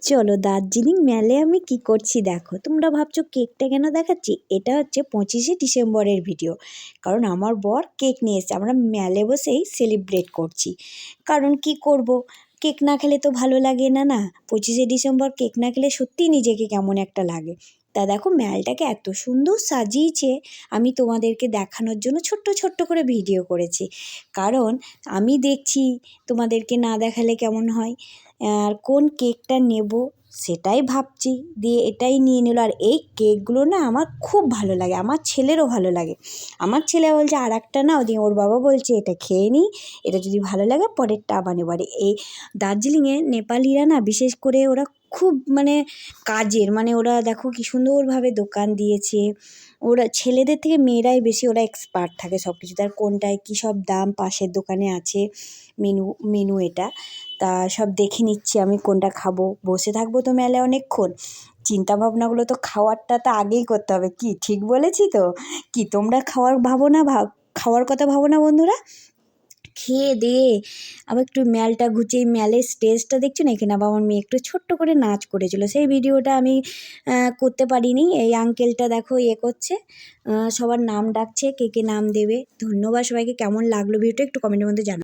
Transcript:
চলো দার্জিলিং মেলে আমি কি করছি দেখো। তোমরা ভাবছো কেকটা কেন দেখাচ্ছি, এটা হচ্ছে 25শে ডিসেম্বরের ভিডিও। কারণ আমার বর কেক নিয়ে এসেছে, আমরা মেলে বসেই সেলিব্রেট করছি। কারণ কি করব, কেক না খেলে তো ভালো লাগে না না। 25শে ডিসেম্বর কেক না খেলে সত্যিই নিজেকে কেমন একটা লাগে। তা দেখো মেলটাকে এত সুন্দর সাজিয়েছে, আমি তোমাদেরকে দেখানোর জন্য ছোট্ট ছোট্ট করে ভিডিও করেছি। কারণ আমি দেখছি তোমাদেরকে না দেখালে কেমন হয়। আর কোন কেকটা নেব সেটাই ভাবছি, দিয়ে এটাই নিয়ে নিল। আর এই কেকগুলো না আমার খুব ভালো লাগে, আমার ছেলেরও ভালো লাগে। আমার ছেলে বলছে আর একটা নাও, দিয়ে ওর বাবা বলছে এটা খেয়ে নিই, এটা যদি ভালো লাগে পরেরটা আবার নেব। আর এই দার্জিলিংয়ে নেপালিরা না বিশেষ করে ওরা খুব মানে কাজের, মানে ওরা দেখো কি সুন্দরভাবে দোকান দিয়েছে। ওরা ছেলেদের থেকে মেয়েরাই বেশি ওরা এক্সপার্ট থাকে সব কিছুতে, আর কোনটায় কী সব দাম পাশের দোকানে আছে। মেনু মেনু এটা তা সব দেখে নিচ্ছি আমি কোনটা খাবো। বসে থাকবো তো মেলায় অনেকক্ষণ, চিন্তা ভাবনাগুলো তো খাওয়ারটা তো আগেই করতে হবে। কি ঠিক বলেছি তো? কি তোমরা খাওয়ার ভাবো না, খাওয়ার কথা ভাবো না বন্ধুরা? খেয়ে দিয়ে আবার একটু মেলটা ঘুচিয়ে, মেলের স্টেজটা দেখছো না, এখানে আবার আমার মেয়ে একটু ছোট্ট করে নাচ করেছিল, সেই ভিডিওটা আমি করতে পারিনি। এই আঙ্কেলটা দেখো করছে, সবার নাম ডাকছে, কে কে নাম দেবে। ধন্যবাদ সবাইকে। কেমন লাগলো ভিডিওটা একটু কমেন্টের মধ্যে জানাও।